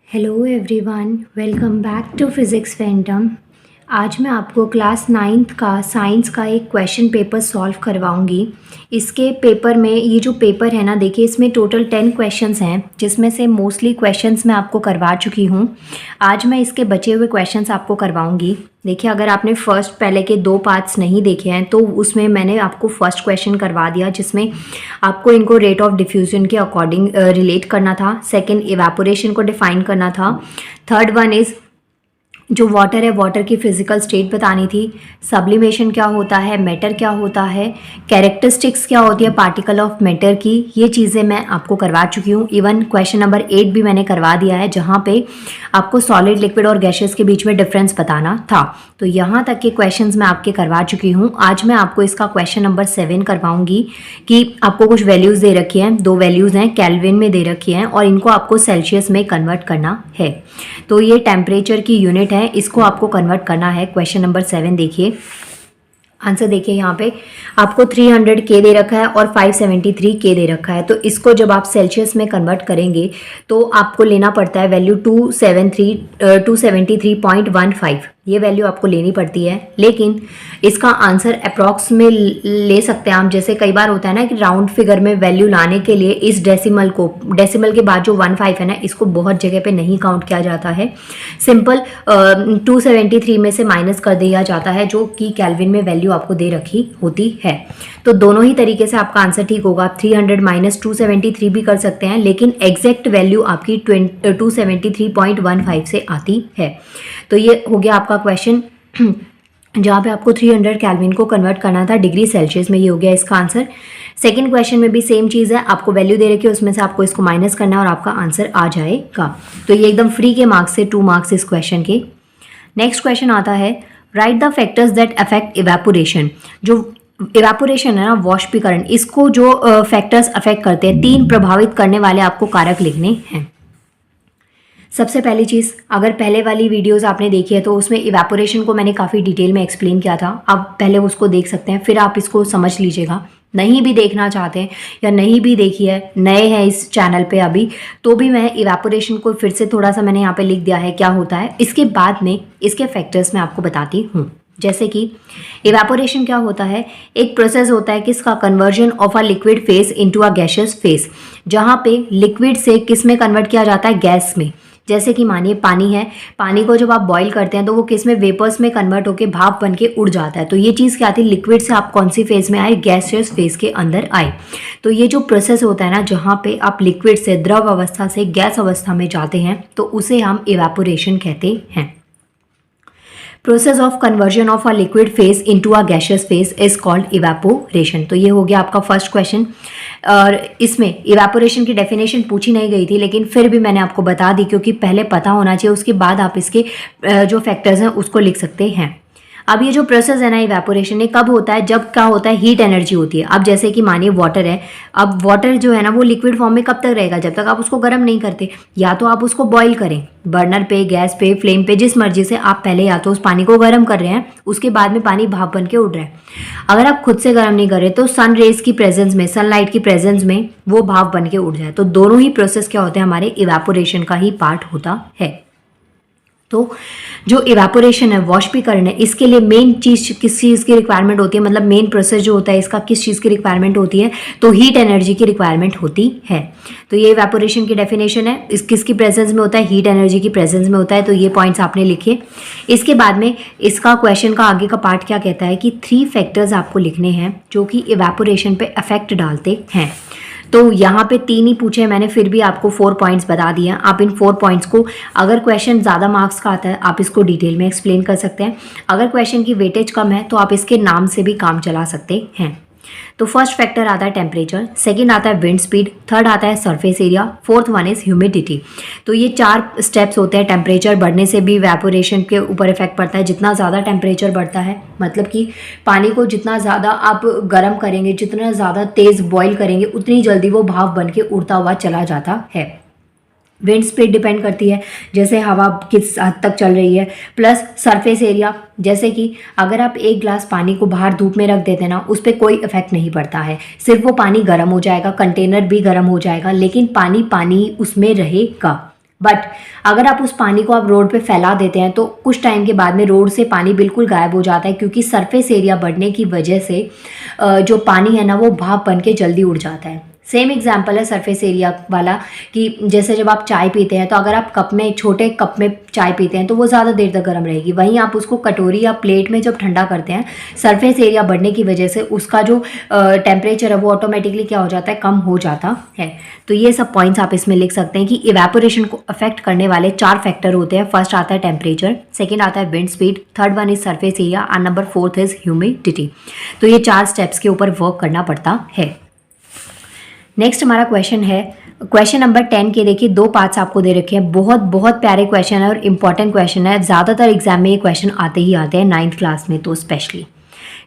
Hello everyone, welcome back to Physics Phantom. आज मैं आपको क्लास 9th का साइंस का एक क्वेश्चन पेपर सॉल्व करवाऊंगी। इसके पेपर में ये जो पेपर है ना, देखिए इसमें टोटल 10 क्वेश्चंस हैं, जिसमें से मोस्टली क्वेश्चंस मैं आपको करवा चुकी हूँ। आज मैं इसके बचे हुए क्वेश्चंस आपको करवाऊंगी। देखिए, अगर आपने पहले के 2 पार्ट्स नहीं देखे हैं तो उसमें मैंने आपको फर्स्ट क्वेश्चन करवा दिया, जिसमें आपको इनको रेट ऑफ डिफ्यूजन के अकॉर्डिंग रिलेट करना था। सेकेंड, इवेपोरेशन को डिफाइन करना था। थर्ड वन इज़ जो वाटर है, वाटर की फिजिकल स्टेट बतानी थी। सब्लिमेशन क्या होता है, मैटर क्या होता है, कैरेक्टरिस्टिक्स क्या होती है पार्टिकल ऑफ मैटर की, ये चीज़ें मैं आपको करवा चुकी हूँ। इवन क्वेश्चन नंबर 8 भी मैंने करवा दिया है, जहाँ पे आपको सॉलिड, लिक्विड और गैसेस के बीच में डिफरेंस बताना था। तो यहाँ तक के क्वेश्चंस मैं आपके करवा चुकी हूँ। आज मैं आपको इसका क्वेश्चन नंबर 7 करवाऊंगी कि आपको कुछ वैल्यूज़ दे रखी हैं, 2 वैल्यूज़ हैं, केल्विन में दे रखी हैं और इनको आपको सेल्सियस में कन्वर्ट करना है। तो ये टेम्परेचर की यूनिट है, इसको आपको कन्वर्ट करना है। क्वेश्चन नंबर 7 देखिए, आंसर देखिए, यहाँ पे आपको 300 के दे रखा है और 573 के दे रखा है। तो इसको जब आप सेल्सियस में कन्वर्ट करेंगे तो आपको लेना पड़ता है वैल्यू 273.15, ये वैल्यू आपको लेनी पड़ती है। लेकिन इसका आंसर अप्रॉक्स में ले सकते हैं आप। जैसे कई बार होता है ना कि राउंड फिगर में वैल्यू लाने के लिए इस डेसिमल के बाद जो 15 है ना, इसको बहुत जगह पे नहीं काउंट किया जाता है। सिंपल 273 में से माइनस कर दिया जाता है, जो कि केल्विन में वैल्यू आपको दे रखी होती है। तो दोनों ही तरीके से आपका आंसर ठीक होगा। आप 300 माइनस 273 भी कर सकते हैं, लेकिन एग्जैक्ट वैल्यू आपकी 273.15 से आती है। तो ये हो गया आपका क्वेश्चन, जहाँ पे आपको 300 केल्विन को कन्वर्ट करना था डिग्री सेल्सियस में। ये हो गया इसका आंसर। सेकंड क्वेश्चन में भी सेम चीज़ है, आपको वैल्यू दे रखी है, उसमें से आपको इसको माइनस करना है और आपका आंसर आ जाएगा। तो ये एकदम फ्री के मार्क्स से 2 मार्क्स इस क्वेश्चन के। नेक्स्ट क्वेश्चन आता है, right the factors that affect evaporation. जो इवेपोरेशन है ना, वाष्पीकरण, इसको जो फैक्टर्स अफेक्ट करते हैं, 3 प्रभावित करने वाले आपको कारक लिखने हैं। सबसे पहली चीज़, अगर पहले वाली वीडियोस आपने देखी है तो उसमें इवेपोरेशन को मैंने काफ़ी डिटेल में एक्सप्लेन किया था। आप पहले उसको देख सकते हैं, फिर आप इसको समझ लीजिएगा। नहीं भी देखना चाहते हैं या नहीं भी देखी है, नए हैं इस चैनल पे अभी, तो भी मैं इवेपोरेशन को फिर से थोड़ा सा मैंने यहाँ पे लिख दिया है क्या होता है। इसके बाद में इसके फैक्टर्स मैं आपको बताती हूँ। जैसे कि इवेपोरेशन क्या होता है, एक प्रोसेस होता है किसका, conversion of a liquid phase into a gaseous face, जहाँ पे लिक्विड से किस में कन्वर्ट किया जाता है, गैस में। जैसे कि मानिए पानी है, पानी को जब आप बॉईल करते हैं तो वो किस में, वेपर्स में कन्वर्ट होकर भाप बन के उड़ जाता है। तो ये चीज़ क्या आती है, लिक्विड से आप कौन सी फेज में आए, गैसियस फेज के अंदर आए। तो ये जो प्रोसेस होता है ना, जहाँ पे आप लिक्विड से द्रव अवस्था से गैस अवस्था में जाते हैं, तो उसे हम इवेपोरेशन कहते हैं। Process of conversion of a liquid phase into a gaseous face is called evaporation. तो ये हो गया आपका फर्स्ट क्वेश्चन। और इसमें इवेपोरेशन की डेफिनेशन पूछी नहीं गई थी, लेकिन फिर भी मैंने आपको बता दी, क्योंकि पहले पता होना चाहिए, उसके बाद आप इसके जो फैक्टर्स हैं उसको लिख सकते हैं। अब ये जो प्रोसेस है ना इवेपोरेशन, ये कब होता है, जब क्या होता है, हीट एनर्जी होती है। अब जैसे कि मानिए वाटर है, अब वाटर जो है ना वो लिक्विड फॉर्म में कब तक रहेगा, जब तक आप उसको गर्म नहीं करते। या तो आप उसको बॉईल करें बर्नर पे, गैस पे, फ्लेम पे, जिस मर्जी से आप पहले या तो उस पानी को गर्म कर रहे हैं, उसके बाद में पानी भाप बन के उड़ रहा है। अगर आप खुद से गर्म नहीं कर रहे तो सन रेज की प्रेजेंस में, सनलाइट की प्रेजेंस में वो भाप बन के उड़ जाए। तो दोनों ही प्रोसेस क्या होते हैं, हमारे इवेपोरेशन का ही पार्ट होता है। तो जो इवेपोरेशन है, वाष्पीकरण है, इसके लिए मेन चीज़ किस चीज़ की रिक्वायरमेंट होती है, मतलब मेन प्रोसेस जो होता है इसका किस चीज़ की रिक्वायरमेंट होती है, तो हीट एनर्जी की रिक्वायरमेंट होती है। तो ये इवेपोरेशन की डेफिनेशन है, इस किसकी प्रेजेंस में होता है, हीट एनर्जी की प्रेजेंस में होता है। तो ये पॉइंट्स आपने लिखे। इसके बाद में इसका क्वेश्चन का आगे का पार्ट क्या कहता है कि 3 फैक्टर्स आपको लिखने हैं जो कि इवेपोरेशन पे अफेक्ट डालते हैं। तो यहाँ पे 3 ही पूछे हैं मैंने, फिर भी आपको 4 पॉइंट्स बता दिए हैं। आप इन 4 पॉइंट्स को, अगर क्वेश्चन ज़्यादा मार्क्स का आता है आप इसको डिटेल में एक्सप्लेन कर सकते हैं। अगर क्वेश्चन की वेटेज कम है तो आप इसके नाम से भी काम चला सकते हैं। तो फर्स्ट फैक्टर आता है टेम्परेचर, सेकंड आता है विंड स्पीड, थर्ड आता है surface area, fourth one is humidity. तो ये 4 स्टेप्स होते हैं। टेम्परेचर बढ़ने से भी इवेपोरेशन के ऊपर इफेक्ट पड़ता है। जितना ज़्यादा टेम्परेचर बढ़ता है, मतलब कि पानी को जितना ज़्यादा आप गर्म करेंगे, जितना ज़्यादा तेज़ बॉईल करेंगे, उतनी जल्दी वो भाप बन के उड़ता हुआ चला जाता है। विंड स्पीड डिपेंड करती है, जैसे हवा किस हद तक चल रही है, प्लस सरफेस एरिया, जैसे कि अगर आप एक गिलास पानी को बाहर धूप में रख देते हैं ना, उस पर कोई इफेक्ट नहीं पड़ता है, सिर्फ वो पानी गर्म हो जाएगा, कंटेनर भी गर्म हो जाएगा, लेकिन पानी पानी उसमें रहेगा। बट अगर आप उस पानी को आप रोड पे फैला देते हैं तो कुछ टाइम के बाद में रोड से पानी बिल्कुल गायब हो जाता है, क्योंकि सरफेस एरिया बढ़ने की वजह से जो पानी है ना वो भाप बन के जल्दी उड़ जाता है। सेम एग्जाम्पल है सरफेस एरिया वाला, कि जैसे जब आप चाय पीते हैं तो अगर आप कप में, छोटे कप में चाय पीते हैं तो वो ज़्यादा देर तक गर्म रहेगी। वहीं आप उसको कटोरी या प्लेट में जब ठंडा करते हैं, सरफेस एरिया बढ़ने की वजह से उसका जो टेम्परेचर है वो ऑटोमेटिकली क्या हो जाता है, कम हो जाता है। तो ये सब पॉइंट्स आप इसमें लिख सकते हैं कि इवेपोरेशन को अफेक्ट करने वाले 4 फैक्टर होते हैं। फर्स्ट आता है टेम्परेचर, सेकेंड आता है wind speed, third one is surface area and number 4th is humidity. तो ये 4 स्टेप्स के ऊपर वर्क करना पड़ता है। नेक्स्ट हमारा क्वेश्चन है क्वेश्चन नंबर 10 के। देखिए 2 पार्ट्स आपको दे रखे हैं, बहुत बहुत प्यारे क्वेश्चन है और इंपॉर्टेंट क्वेश्चन है। ज़्यादातर एग्जाम में ये क्वेश्चन आते ही आते हैं, 9th क्लास में तो स्पेशली।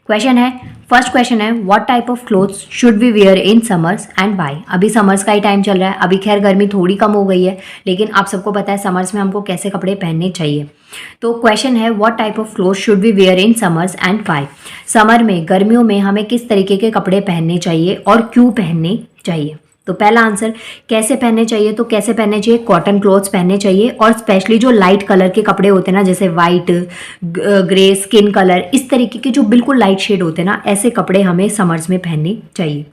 क्वेश्चन है, फर्स्ट क्वेश्चन है, what type of clothes should we wear in summers and why. अभी समर्स का ही टाइम चल रहा है, अभी खैर गर्मी थोड़ी कम हो गई है, लेकिन आप सबको पता है समर्स में हमको कैसे कपड़े पहनने चाहिए। तो क्वेश्चन है, what type of clothes should we wear in summers and why. Summer में, गर्मियों में हमें किस तरीके के कपड़े पहनने चाहिए और क्यों पहनने चाहिए। तो पहला आंसर, कैसे पहनने चाहिए, तो कैसे पहनने चाहिए, कॉटन क्लोथ्स पहनने चाहिए, और स्पेशली जो लाइट कलर के कपड़े होते हैं ना, जैसे वाइट, ग्रे, स्किन कलर, इस तरीके के जो बिल्कुल लाइट शेड होते हैं ना, ऐसे कपड़े हमें समर्स में पहनने चाहिए।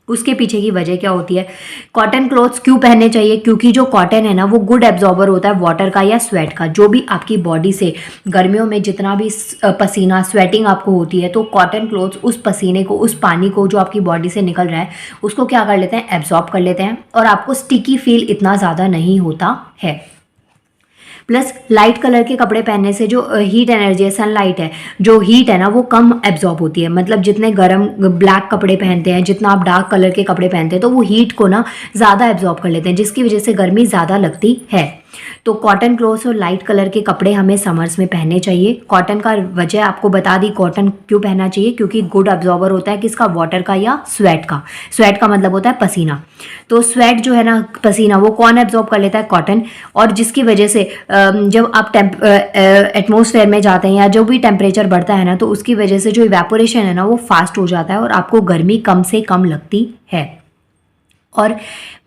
उसके पीछे की वजह क्या होती है, कॉटन क्लोथ्स क्यों पहनने चाहिए, क्योंकि जो कॉटन है ना वो गुड एब्जॉर्बर होता है वाटर का या स्वेट का। जो भी आपकी बॉडी से गर्मियों में जितना भी पसीना, स्वेटिंग आपको होती है, तो कॉटन क्लोथ्स उस पसीने को, उस पानी को जो आपकी बॉडी से निकल रहा है उसको क्या कर लेते हैं, एब्जॉर्ब कर लेते हैं, और आपको स्टिकी फील इतना ज़्यादा नहीं होता है। प्लस लाइट कलर के कपड़े पहनने से जो हीट एनर्जी है, सनलाइट है, जो हीट है ना वो कम एब्जॉर्ब होती है। मतलब जितने गर्म ब्लैक कपड़े पहनते हैं, जितना आप डार्क कलर के कपड़े पहनते हैं, तो वो हीट को ना ज़्यादा एब्जॉर्ब कर लेते हैं, जिसकी वजह से गर्मी ज़्यादा लगती है। तो कॉटन क्लोथ्स और लाइट कलर के कपड़े हमें समर्स में पहनने चाहिए। कॉटन का वजह आपको बता दी, कॉटन क्यों पहनना चाहिए, क्योंकि गुड एब्जॉर्बर होता है किसका, वाटर का या स्वेट का। स्वेट का मतलब होता है पसीना। तो स्वेट जो है ना, पसीना, वो कौन एब्जॉर्ब कर लेता है, कॉटन। और जिसकी वजह से जब आप एटमॉस्फेयर में जाते हैं या जो भी टेम्परेचर बढ़ता है ना, तो उसकी वजह से जो इवेपोरेशन है ना वो फास्ट हो जाता है और आपको गर्मी कम से कम लगती है। और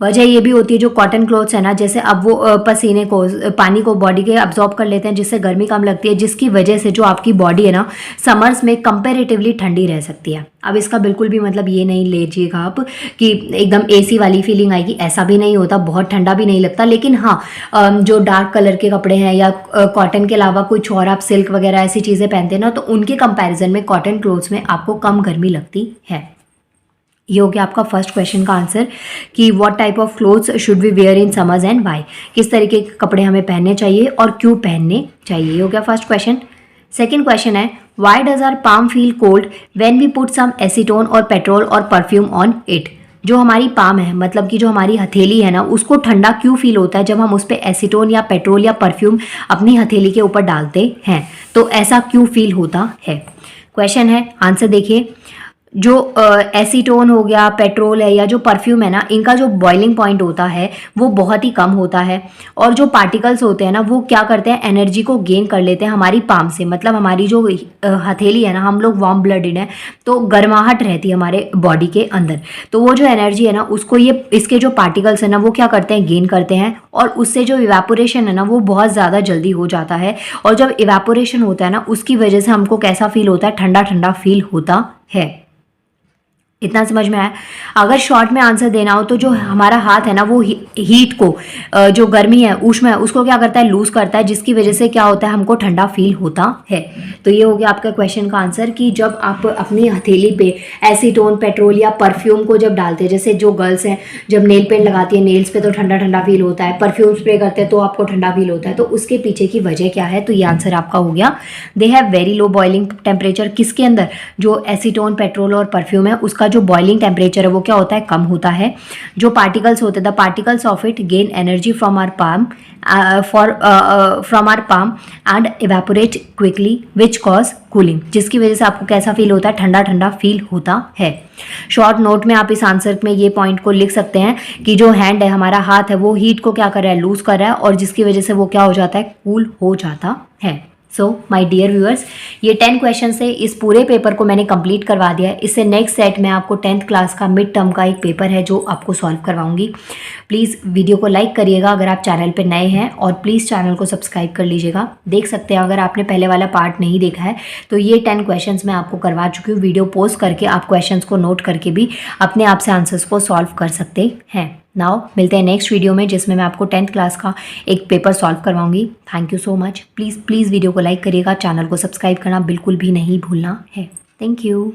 वजह ये भी होती है, जो कॉटन क्लोथ्स है ना, जैसे अब वो पसीने को, पानी को बॉडी के अब्जॉर्ब कर लेते हैं, जिससे गर्मी कम लगती है, जिसकी वजह से जो आपकी बॉडी है ना समर्स में कंपैरेटिवली ठंडी रह सकती है। अब इसका बिल्कुल भी मतलब ये नहीं लीजिएगा आप कि एकदम एसी वाली फीलिंग आएगी, ऐसा भी नहीं होता, बहुत ठंडा भी नहीं लगता। लेकिन हाँ, जो डार्क कलर के कपड़े हैं या कॉटन के अलावा कुछ और आप सिल्क वगैरह ऐसी चीज़ें पहनते हैं ना, तो उनके कंपैरिजन में कॉटन क्लोथ्स में आपको कम गर्मी लगती है। ये हो गया आपका फर्स्ट क्वेश्चन का आंसर कि what type of clothes should we wear in summers and why. किस तरीके के कपड़े हमें पहनने चाहिए और क्यों पहनने चाहिए। ये हो गया फर्स्ट क्वेश्चन। सेकंड क्वेश्चन है, why does our palm feel cold when we put some acetone और पेट्रोल और परफ्यूम ऑन इट। जो हमारी पाम है, मतलब कि जो हमारी हथेली है ना, उसको ठंडा क्यों फील होता है जब हम उस पर एसीटोन या पेट्रोल या परफ्यूम अपनी हथेली के ऊपर डालते हैं। तो ऐसा क्यों फील होता है, क्वेश्चन है। आंसर देखिए, जो एसीटोन हो गया, पेट्रोल है या जो परफ्यूम है ना, इनका जो बॉइलिंग पॉइंट होता है वो बहुत ही कम होता है, और जो पार्टिकल्स होते हैं ना वो क्या करते हैं, एनर्जी को गेन कर लेते हैं हमारी पाम से। मतलब हमारी जो हथेली है ना, हम लोग वार्म ब्लडेड हैं, तो गर्माहट रहती है हमारे बॉडी के अंदर। तो वो जो एनर्जी है ना, उसको ये इसके जो पार्टिकल्स है ना वो क्या करते हैं, गेन करते हैं, और उससे जो इवेपोरेशन है ना वो बहुत ज़्यादा जल्दी हो जाता है। और जब इवेपोरेशन होता है ना, उसकी वजह से हमको कैसा फील होता है, ठंडा ठंडा फील होता है। इतना समझ में आया। अगर शॉर्ट में आंसर देना हो तो जो हमारा हाथ है ना वो हीट को, जो गर्मी है, ऊष्मा है, उसको क्या करता है, लूज करता है, जिसकी वजह से क्या होता है, हमको ठंडा फील होता है। तो ये हो गया आपका क्वेश्चन का आंसर कि जब आप अपनी हथेली पे एसीटोन, पेट्रोल या परफ्यूम को जब डालते हैं, जैसे जो गर्ल्स हैं जब नेल पेंट लगाती है नेल्स पे तो ठंडा ठंडा फील होता है, परफ्यूम स्प्रे करते हैं तो आपको ठंडा फील होता है। तो उसके पीछे की वजह क्या है, तो ये आंसर आपका हो गया। They have very low boiling temperature. किसके अंदर, जो एसीटोन, पेट्रोल और परफ्यूम है, उसका जो बॉइलिंग टेम्परेचर है वो क्या होता है, कम होता है। जो पार्टिकल्स होते हैं, the particles of it gain energy from our palm and evaporate quickly which cause cooling, जिसकी वजह से आपको कैसा फील होता है, ठंडा ठंडा फील होता है। शॉर्ट नोट में आप इस आंसर में ये पॉइंट को लिख सकते हैं कि जो हैंड है, हमारा हाथ है, वो हीट को क्या कर रहा है, लूज कर रहा है, और जिसकी वजह से वो क्या हो जाता है, कूल हो जाता है। सो माय डियर व्यूअर्स, ये 10 क्वेश्चन से इस पूरे पेपर को मैंने कंप्लीट करवा दिया है। इससे नेक्स्ट सेट में आपको 10th क्लास का मिड टर्म का एक पेपर है जो आपको सॉल्व करवाऊंगी। प्लीज़ वीडियो को लाइक करिएगा अगर आप चैनल पे नए हैं, और प्लीज़ चैनल को सब्सक्राइब कर लीजिएगा। देख सकते हैं अगर आपने पहले वाला पार्ट नहीं देखा है तो ये 10 क्वेश्चन मैं आपको करवा चुकी हूँ। वीडियो पॉज करके आप क्वेश्चन को नोट करके भी अपने आप से आंसर्स को सॉल्व कर सकते हैं। नाउ मिलते हैं नेक्स्ट वीडियो में जिसमें मैं आपको 10th क्लास का एक पेपर सॉल्व करवाऊंगी। Thank you so much. Please video को लाइक करिएगा, चैनल को सब्सक्राइब करना बिल्कुल भी नहीं भूलना है। Thank you.